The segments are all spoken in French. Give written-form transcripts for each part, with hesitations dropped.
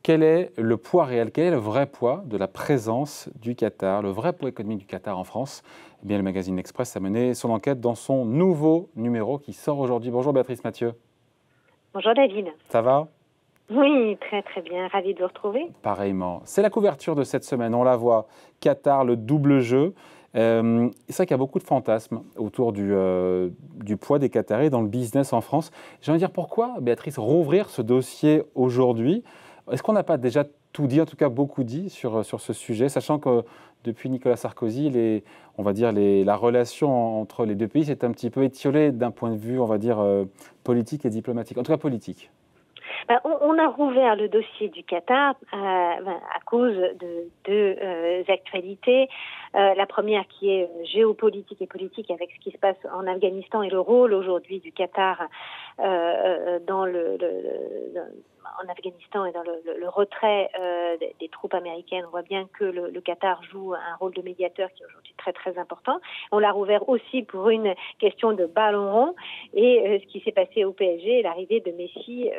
quel est le poids réel, quel est le vrai poids de la présence du Qatar, le vrai poids économique du Qatar en France? Eh bien, le magazine L'Express a mené son enquête dans son nouveau numéro qui sort aujourd'hui. Bonjour Béatrice Mathieu. Bonjour David. Ça va? Oui, très très bien, ravi de vous retrouver. Pareillement. C'est la couverture de cette semaine, on la voit. Qatar, le double jeu. C'est vrai qu'il y a beaucoup de fantasmes autour du poids des Qataris dans le business en France. J'ai envie de dire pourquoi, Béatrice, rouvrir ce dossier aujourd'hui? Est-ce qu'on n'a pas déjà tout dit, en tout cas beaucoup dit sur ce sujet, sachant que depuis Nicolas Sarkozy, on va dire la relation entre les deux pays s'est un petit peu étiolée d'un point de vue, on va dire, politique et diplomatique, en tout cas politique. On a rouvert le dossier du Qatar à cause de deux actualités. La première qui est géopolitique et politique avec ce qui se passe en Afghanistan et le rôle aujourd'hui du Qatar en Afghanistan et dans le retrait des troupes américaines. On voit bien que le Qatar joue un rôle de médiateur qui est aujourd'hui très très important. On l'a rouvert aussi pour une question de ballon rond et ce qui s'est passé au PSG, l'arrivée de Messi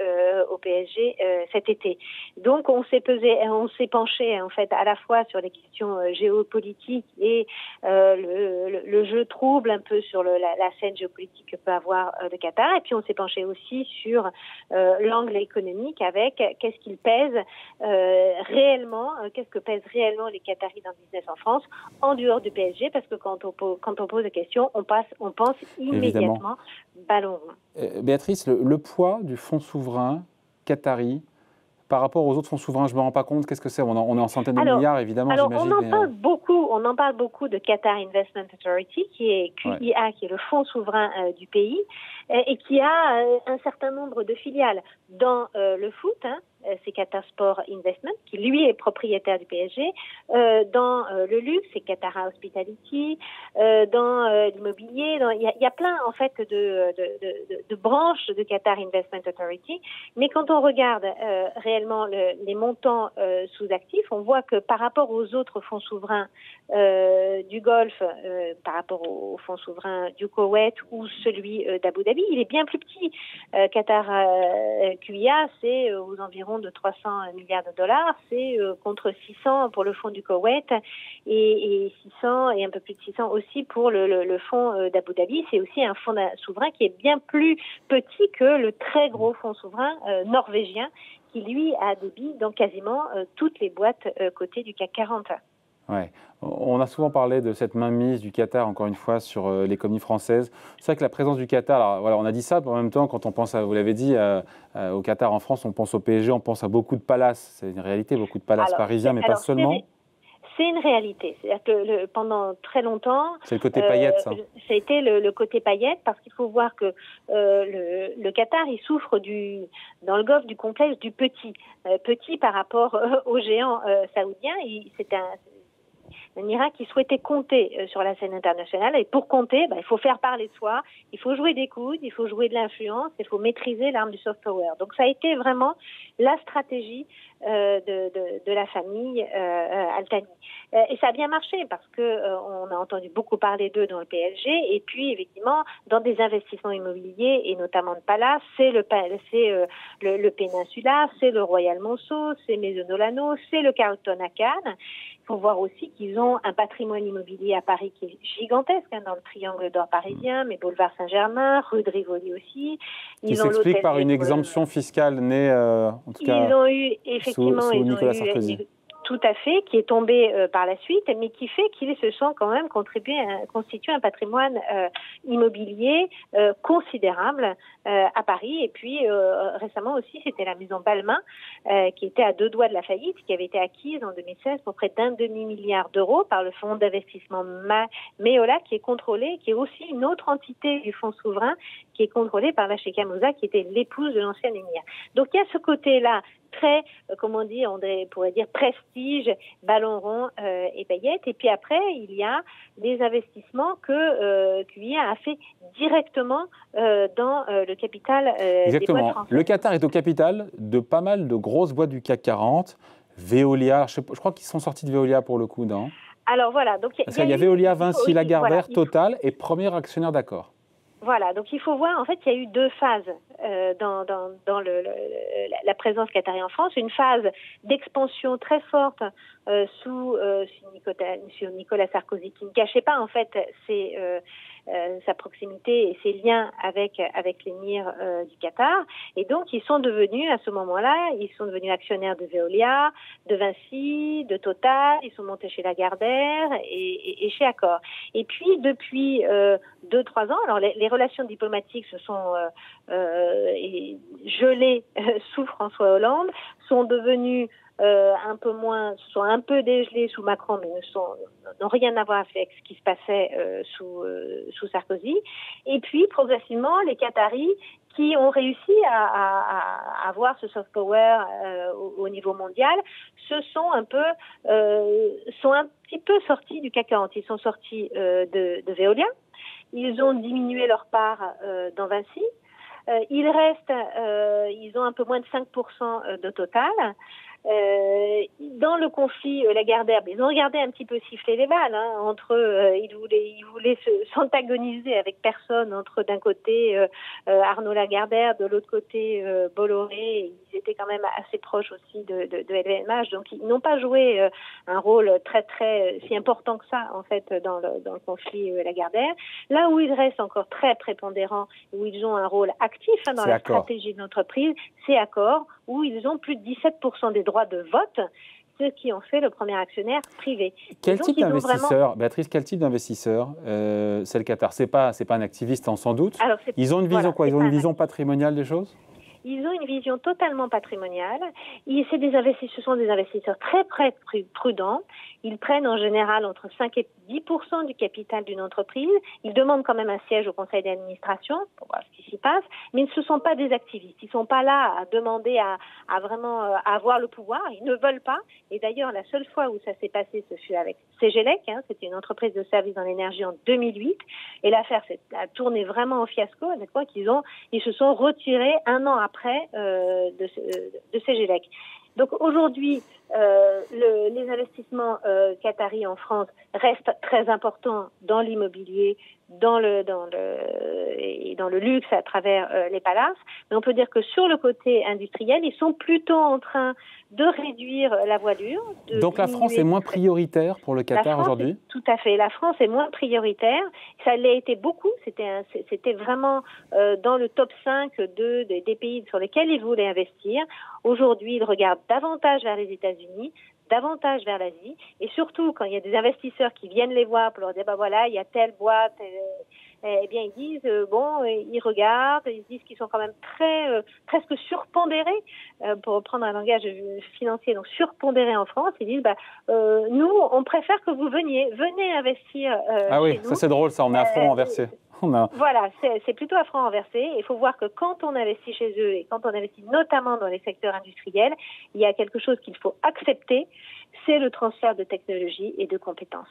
au PSG cet été. Donc on s'est penché en fait à la fois sur les questions géopolitiques et le jeu trouble un peu sur la scène géopolitique que peut avoir le Qatar, et puis on s'est penché aussi sur l'angle économique avec qu'est-ce qu'il pèse réellement, qu'est-ce que pèsent réellement les Qataris dans le business en France, en dehors du PSG, parce que quand on pose des questions, on pense immédiatement ballon rond. Béatrice, le poids du fonds souverain qatari par rapport aux autres fonds souverains, je ne me rends pas compte. Qu'est-ce que c'est? On est en centaines de milliards, évidemment, j'imagine. On en parle beaucoup de Qatar Investment Authority, qui est QIA, qui est le fonds souverain du pays, et qui a un certain nombre de filiales dans le foot, c'est Qatar Sport Investment, qui lui est propriétaire du PSG. Dans le luxe, c'est Qatar Hospitality. Dans l'immobilier, il y a plein en fait de branches de Qatar Investment Authority. Mais quand on regarde réellement les montants sous actifs, on voit que par rapport aux autres fonds souverains du Golfe, par rapport au fonds souverain du Koweït ou celui d'Abu Dhabi, il est bien plus petit. Qatar QIA, c'est aux environs de 300 milliards de dollars, c'est contre 600 pour le fonds du Koweït et 600 et un peu plus de 600 aussi pour le fonds d'Abu Dhabi. C'est aussi un fonds souverain qui est bien plus petit que le très gros fonds souverain norvégien qui lui a des billes dans quasiment toutes les boîtes cotées du CAC 40. Ouais. On a souvent parlé de cette mainmise du Qatar, encore une fois, sur l'économie française. C'est vrai que la présence du Qatar, alors, voilà, on a dit ça, mais en même temps, quand on pense, vous l'avez dit, au Qatar en France, on pense au PSG, on pense à beaucoup de palaces. C'est une réalité, beaucoup de palaces parisiens, mais pas seulement. C'est une réalité. C'est-à-dire que pendant très longtemps... C'est le côté paillettes, ça. Ça a été le côté paillettes, parce qu'il faut voir que le Qatar, il souffre dans le Golfe du complexe du petit. Petit par rapport aux géants saoudiens. C'est un Irak qui souhaitait compter sur la scène internationale. Et pour compter, il faut faire parler de soi, il faut jouer des coudes, il faut jouer de l'influence, il faut maîtriser l'arme du soft power. Donc ça a été vraiment la stratégie de la famille Al-Thani. Et ça a bien marché parce que on a entendu beaucoup parler d'eux dans le PSG. Et puis effectivement, dans des investissements immobiliers et notamment de palaces, c'est le Peninsula, c'est le Royal Monceau, c'est Maison Olano, c'est le Carlton à Cannes. Il faut voir aussi qu'ils ont un patrimoine immobilier à Paris qui est gigantesque, dans le triangle d'or parisien, mais boulevard Saint-Germain, rue de Rivoli aussi. Qui s'explique par une exemption fiscale née, en tout cas, ils ont eu, effectivement, sous Nicolas Sarkozy. Tout à fait, qui est tombé par la suite, mais qui fait qu'ils se sont quand même constitué un patrimoine immobilier considérable à Paris. Et puis récemment aussi, c'était la maison Balmain qui était à 2 doigts de la faillite, qui avait été acquise en 2016 pour près d'un demi-milliard d'euros par le fonds d'investissement Meola, qui est contrôlé, qui est aussi une autre entité du fonds souverain, qui est contrôlée par la Sheikha Moussa, qui était l'épouse de l'ancien émir. Donc il y a ce côté-là très, on pourrait dire prestige, ballon rond et paillettes. Et puis après, il y a des investissements que QIA a fait directement dans le capital des boîtes françaises. Le Qatar est au capital de pas mal de grosses boîtes du CAC 40, Veolia, je crois qu'ils sont sortis de Veolia pour le coup, non? Alors voilà. Donc, parce qu'il y a Veolia, Vinci, Lagardère, voilà, Total et premier actionnaire d'Accor. Voilà, donc il faut voir, en fait, il y a eu 2 phases dans la présence qatari en France. Une phase d'expansion très forte sous Nicolas Sarkozy, qui ne cachait pas, en fait, sa proximité et ses liens avec l'émir du Qatar. Et donc, ils sont devenus, à ce moment-là, ils sont devenus actionnaires de Veolia, de Vinci, de Total, ils sont montés chez Lagardère et chez Accor. Et puis, depuis 2-3 ans, alors les relations diplomatiques se sont gelées sous François Hollande, sont devenues sont un peu dégelées sous Macron, mais n'ont rien à voir avec ce qui se passait sous Sarkozy. Et puis, progressivement, les Qataris qui ont réussi à avoir ce soft power au niveau mondial, sont un petit peu sortis du CAC 40. Ils sont sortis de Veolia. Ils ont diminué leur part dans Vinci. Ils ont un peu moins de 5% de Total. Dans le conflit Lagardère, ils ont regardé un petit peu siffler les balles entre eux. Ils voulaient s'antagoniser avec personne, entre d'un côté Arnaud Lagardère, de l'autre côté Bolloré. Ils étaient quand même assez proches aussi de LVMH, donc ils n'ont pas joué un rôle très si important que ça en fait dans le conflit Lagardère. Là où ils restent encore très prépondérants, où ils ont un rôle actif dans la stratégie de l'entreprise, c'est Accor, où ils ont plus de 17% des droits de vote, ceux qui ont fait le premier actionnaire privé. Quel type d'investisseur, Béatrice, quel type d'investisseur c'est le Qatar? C'est pas un activiste sans doute. Alors, ils ont une vision Ils ont une vision patrimoniale des choses? Ils ont une vision totalement patrimoniale. Ce sont des investisseurs très prudents. Ils prennent en général entre 5 et 10% du capital d'une entreprise. Ils demandent quand même un siège au conseil d'administration pour voir ce qui s'y passe, mais ce ne sont pas des activistes. Ils ne sont pas là à demander à vraiment avoir le pouvoir. Ils ne veulent pas. Et d'ailleurs, la seule fois où ça s'est passé, ce fut avec Cegelec. C'était une entreprise de services dans l'énergie en 2008. Et l'affaire a tourné vraiment au fiasco. À quoi ils se sont retirés un an après de Cegelec. Donc aujourd'hui, les investissements qataris en France restent très importants dans l'immobilier, dans le luxe à travers les palaces. Mais on peut dire que sur le côté industriel, ils sont plutôt en train de réduire la voilure. Donc la France est moins prioritaire pour le Qatar aujourd'hui? Tout à fait. La France est moins prioritaire. Ça l'a été beaucoup. C'était vraiment dans le top 5 des pays sur lesquels ils voulaient investir. Aujourd'hui, ils regardent davantage vers les États-Unis, davantage vers l'Asie, et surtout quand il y a des investisseurs qui viennent les voir pour leur dire voilà, il y a telle boîte, eh bien ils disent ils regardent, ils disent qu'ils sont quand même presque surpondérés, pour reprendre un langage financier, donc surpondérés en France. Ils disent nous on préfère que vous venez investir chez nous. Ça c'est drôle, ça, on est à front renversé. Voilà, c'est plutôt à franc renversé. Il faut voir que quand on investit chez eux et quand on investit notamment dans les secteurs industriels, il y a quelque chose qu'il faut accepter, c'est le transfert de technologie et de compétences.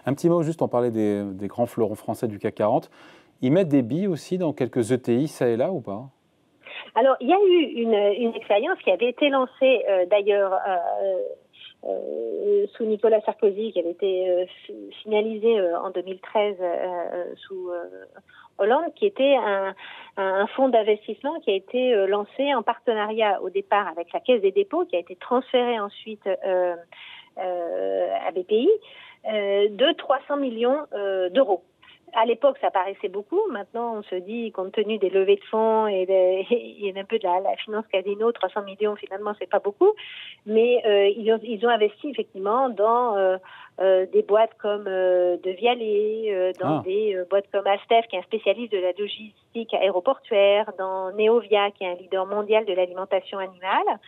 Un petit mot juste, on parlait des grands fleurons français du CAC 40. Ils mettent des billes aussi dans quelques ETI, ça et là, ou pas? Alors, il y a eu une expérience qui avait été lancée d'ailleurs sous Nicolas Sarkozy, qui avait été finalisée en 2013 sous Hollande, qui était un fonds d'investissement qui a été lancé en partenariat au départ avec la Caisse des dépôts, qui a été transféré ensuite à BPI, de 300 millions d'euros. À l'époque, ça paraissait beaucoup. Maintenant, on se dit, compte tenu des levées de fonds et un peu de la finance casino, 300 millions, finalement, c'est pas beaucoup. Mais ils ont investi effectivement dans des boîtes comme De Vialet, dans des boîtes comme Alstef, qui est un spécialiste de la logistique aéroportuaire, dans Neovia, qui est un leader mondial de l'alimentation animale.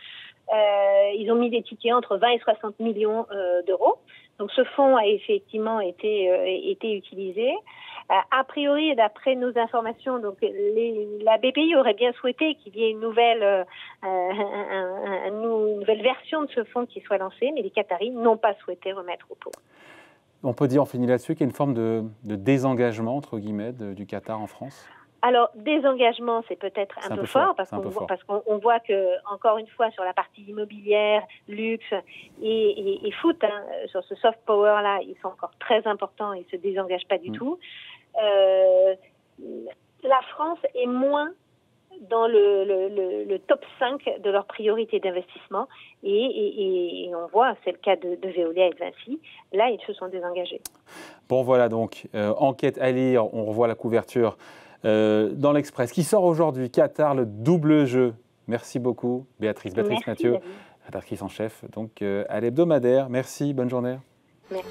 Ils ont mis des tickets entre 20 et 60 millions d'euros. Donc ce fonds a effectivement été utilisé. A priori, et d'après nos informations, donc la BPI aurait bien souhaité qu'il y ait une nouvelle version de ce fonds qui soit lancée, mais les Qataris n'ont pas souhaité remettre au pot. On peut dire, on finit là-dessus, qu'il y a une forme de désengagement, entre guillemets, du Qatar en France? Alors, désengagement, c'est peut-être un peu fort, parce qu'on voit que, encore une fois, sur la partie immobilière, luxe et foot, sur ce soft power-là, ils sont encore très importants, ils ne se désengagent pas du tout. France est moins dans le top 5 de leurs priorités d'investissement. Et on voit, c'est le cas de Veolia et de Vinci, là, ils se sont désengagés. Bon, voilà donc, enquête à lire, on revoit la couverture dans l'Express, qui sort aujourd'hui, Qatar, le double jeu. Merci beaucoup, Béatrice Mathieu, rédactrice en chef donc, à l'hebdomadaire. Merci, bonne journée. Merci.